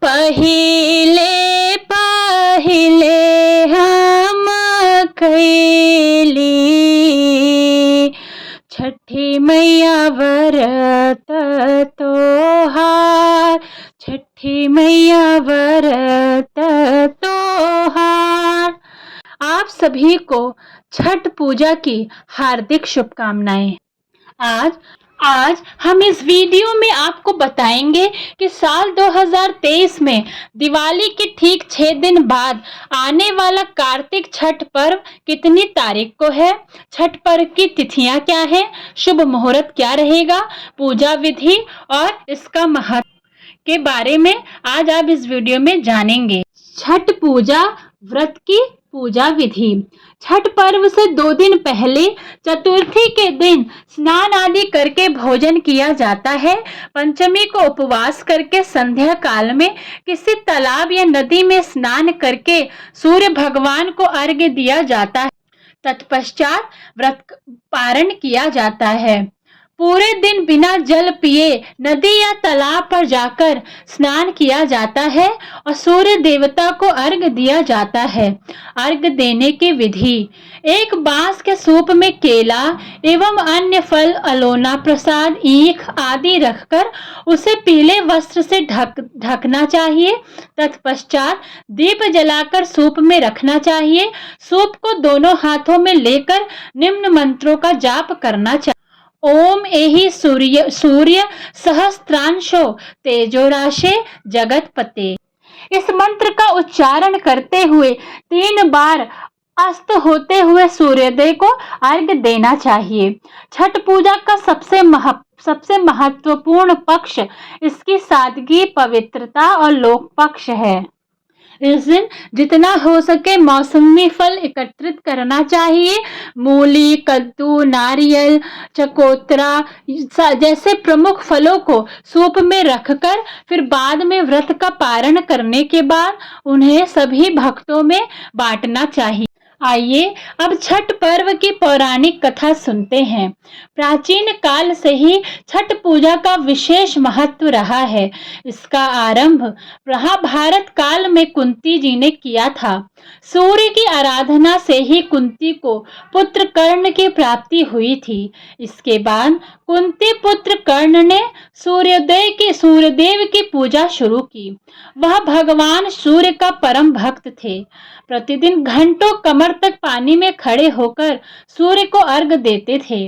पहिले पहिले हम कैली छठी मैया व्रत तोहार, छठी मैया व्रत तोहार। आप सभी को छठ पूजा की हार्दिक शुभकामनाएं। आज हम इस वीडियो में आपको बताएंगे कि साल 2023 में दिवाली के ठीक 6 दिन बाद आने वाला कार्तिक छठ पर्व कितनी तारीख को है, छठ पर्व की तिथियां क्या हैं, शुभ मुहूर्त क्या रहेगा, पूजा विधि और इसका महत्व के बारे में आज आप इस वीडियो में जानेंगे। छठ पूजा व्रत की पूजा विधि। छठ पर्व से 2 दिन पहले चतुर्थी के दिन स्नान आदि करके भोजन किया जाता है। पंचमी को उपवास करके संध्या काल में किसी तालाब या नदी में स्नान करके सूर्य भगवान को अर्घ्य दिया जाता है। तत्पश्चात व्रत पारण किया जाता है। पूरे दिन बिना जल पिए नदी या तालाब पर जाकर स्नान किया जाता है और सूर्य देवता को अर्घ्य दिया जाता है। अर्घ्य देने की विधि। एक बांस के सूप में केला एवं अन्य फल, अलोना, प्रसाद, ईख आदि रखकर उसे पीले वस्त्र से ढकना चाहिए। तत्पश्चात दीप जलाकर सूप में रखना चाहिए। सूप को दोनों हाथों में लेकर निम्न मंत्रों का जाप करना चाहिए। ओम एहि सूर्य सहस्त्रांशो तेजोराशे जगतपते। इस मंत्र का उच्चारण करते हुए 3 बार अस्त होते हुए सूर्योदय को अर्घ्य देना चाहिए। छठ पूजा का सबसे महत्वपूर्ण पक्ष इसकी सादगी, पवित्रता और लोक पक्ष है। इस दिन जितना हो सके मौसमी फल एकत्रित करना चाहिए। मूली, कद्दू, नारियल, चकोतरा जैसे प्रमुख फलों को सूप में रखकर फिर बाद में व्रत का पारण करने के बाद उन्हें सभी भक्तों में बांटना चाहिए। आइए अब छठ पर्व की पौराणिक कथा सुनते हैं। प्राचीन काल से ही छठ पूजा का विशेष महत्व रहा है। इसका आरंभ महाभारत काल में कुंती जी ने किया था। सूर्य की आराधना से ही कुंती को पुत्र कर्ण की प्राप्ति हुई थी। इसके बाद कुंती पुत्र कर्ण ने सूर्यदेव की पूजा शुरू की। वह भगवान सूर्य का परम भक्त थे। प्रतिदिन घंटों कमर तक पानी में खड़े होकर सूर्य को अर्घ्य देते थे।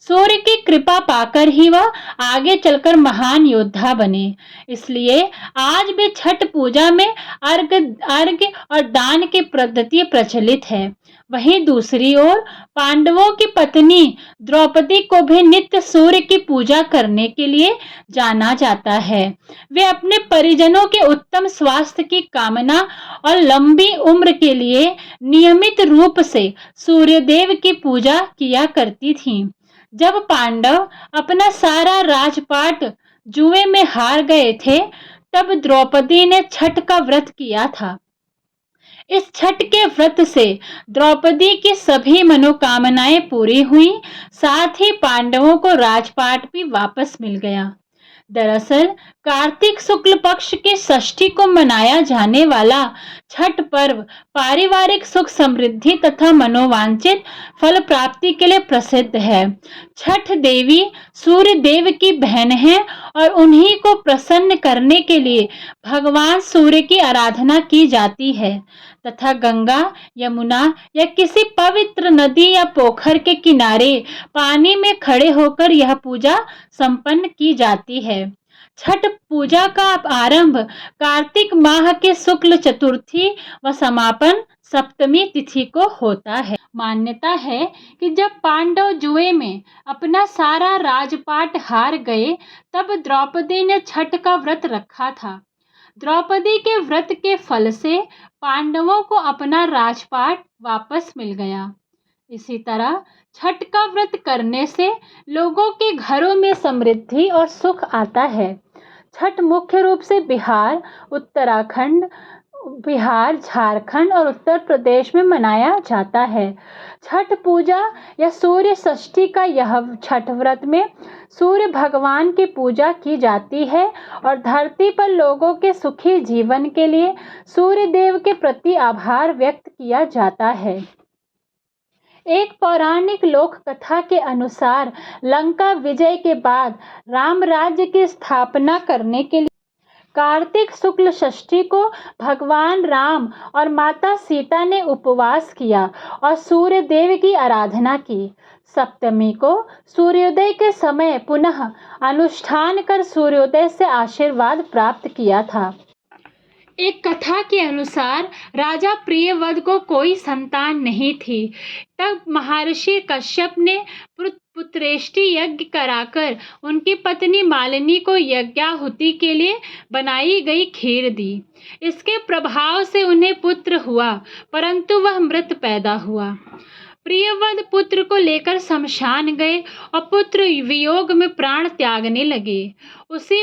सूर्य की कृपा पाकर ही वह आगे चलकर महान योद्धा बने। इसलिए आज भी छठ पूजा में अर्घ्य और दान की पद्धति प्रचलित है। वहीं दूसरी ओर पांडवों की पत्नी द्रौपदी को भी नित्य सूर्य की पूजा करने के लिए जाना जाता है। वे अपने परिजनों के उत्तम स्वास्थ्य की कामना और लंबी उम्र के लिए नियमित रूप से सूर्यदेव की पूजा किया करती थीं। जब पांडव अपना सारा राजपाट जुए में हार गए थे, तब द्रौपदी ने छठ का व्रत किया था। इस छठ के व्रत से द्रौपदी की सभी मनोकामनाएं पूरी हुई, साथ ही पांडवों को राजपाट भी वापस मिल गया। दरअसल कार्तिक शुक्ल पक्ष की षष्ठी को मनाया जाने वाला छठ पर्व पारिवारिक सुख समृद्धि तथा मनोवांछित फल प्राप्ति के लिए प्रसिद्ध है। छठ देवी सूर्य देव की बहन है और उन्हीं को प्रसन्न करने के लिए भगवान सूर्य की आराधना की जाती है तथा गंगा, यमुना या किसी पवित्र नदी या पोखर के किनारे पानी में खड़े होकर यह पूजा संपन्न की जाती है। छठ पूजा का आरंभ कार्तिक माह के शुक्ल चतुर्थी व समापन सप्तमी तिथि को होता है। मान्यता है कि जब पांडव जुए में अपना सारा राजपाट हार गए, तब द्रौपदी ने छठ का व्रत रखा था। द्रौपदी के व्रत के फल से पांडवों को अपना राजपाट वापस मिल गया। इसी तरह छठ का व्रत करने से लोगों के घरों में समृद्धि और सुख आता है। छठ मुख्य रूप से बिहार, उत्तराखंड, बिहार, झारखंड और उत्तर प्रदेश में मनाया जाता है। छठ पूजा या सूर्य षष्ठी का यह छठ व्रत में सूर्य भगवान की पूजा की जाती है और धरती पर लोगों के सुखी जीवन के लिए सूर्य देव के प्रति आभार व्यक्त किया जाता है। एक पौराणिक लोक कथा के अनुसार लंका विजय के बाद राम राज्य की स्थापना करने के लिए कार्तिक शुक्ल षष्ठी को भगवान राम और माता सीता ने उपवास किया और सूर्य देव की आराधना की। सप्तमी को सूर्योदय के समय पुनः अनुष्ठान कर सूर्योदय से आशीर्वाद प्राप्त किया था। एक कथा के अनुसार राजा प्रियव्रत को कोई संतान नहीं थी। तब महर्षि कश्यप ने पुत्रेष्टि यज्ञ कराकर उनकी पत्नी मालिनी को यज्ञाहुति के लिए बनाई गई खीर दी। इसके प्रभाव से उन्हें पुत्र हुआ, परंतु वह मृत पैदा हुआ। प्रियव्रत पुत्र को लेकर शमशान गए और पुत्र वियोग में प्राण त्यागने लगे। उसी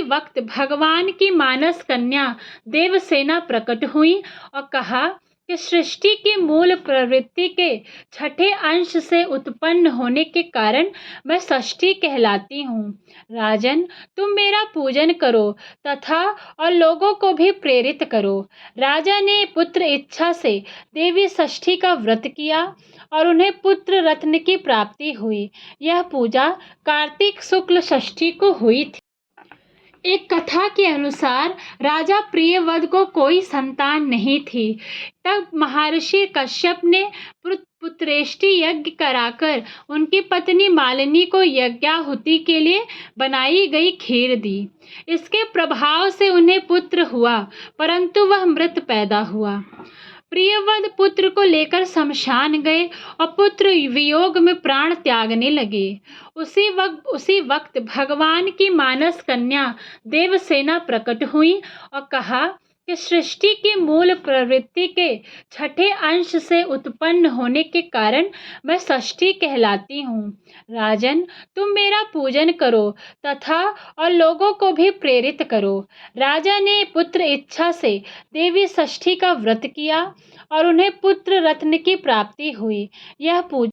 वक्त भगवान की मानस कन्या देवसेना प्रकट हुई और कहा कि सृष्टि की मूल प्रवृत्ति के छठे अंश से उत्पन्न होने के कारण मैं षष्ठी कहलाती हूँ। राजन, तुम मेरा पूजन करो तथा और लोगों को भी प्रेरित करो। राजा ने पुत्र इच्छा से देवी षष्ठी का व्रत किया और उन्हें पुत्र रत्न की प्राप्ति हुई। यह पूजा कार्तिक शुक्ल षष्ठी को हुई थी। एक कथा के अनुसार राजा प्रियव्रत को कोई संतान नहीं थी। तब महर्षि कश्यप ने पुत्रेष्टि यज्ञ कराकर उनकी पत्नी मालिनी को यज्ञाहुति के लिए बनाई गई खीर दी। इसके प्रभाव से उन्हें पुत्र हुआ, परंतु वह मृत पैदा हुआ। प्रियव्रत पुत्र को लेकर शमशान गए और पुत्र वियोग में प्राण त्यागने लगे। उसी वक्त भगवान की मानस कन्या देवसेना प्रकट हुई और कहा कि सृष्टि की मूल प्रवृत्ति के छठे अंश से उत्पन्न होने के कारण मैं षष्ठी कहलाती हूँ। राजन, तुम मेरा पूजन करो तथा और लोगों को भी प्रेरित करो। राजा ने पुत्र इच्छा से देवी षष्ठी का व्रत किया और उन्हें पुत्र रत्न की प्राप्ति हुई। यह पूजा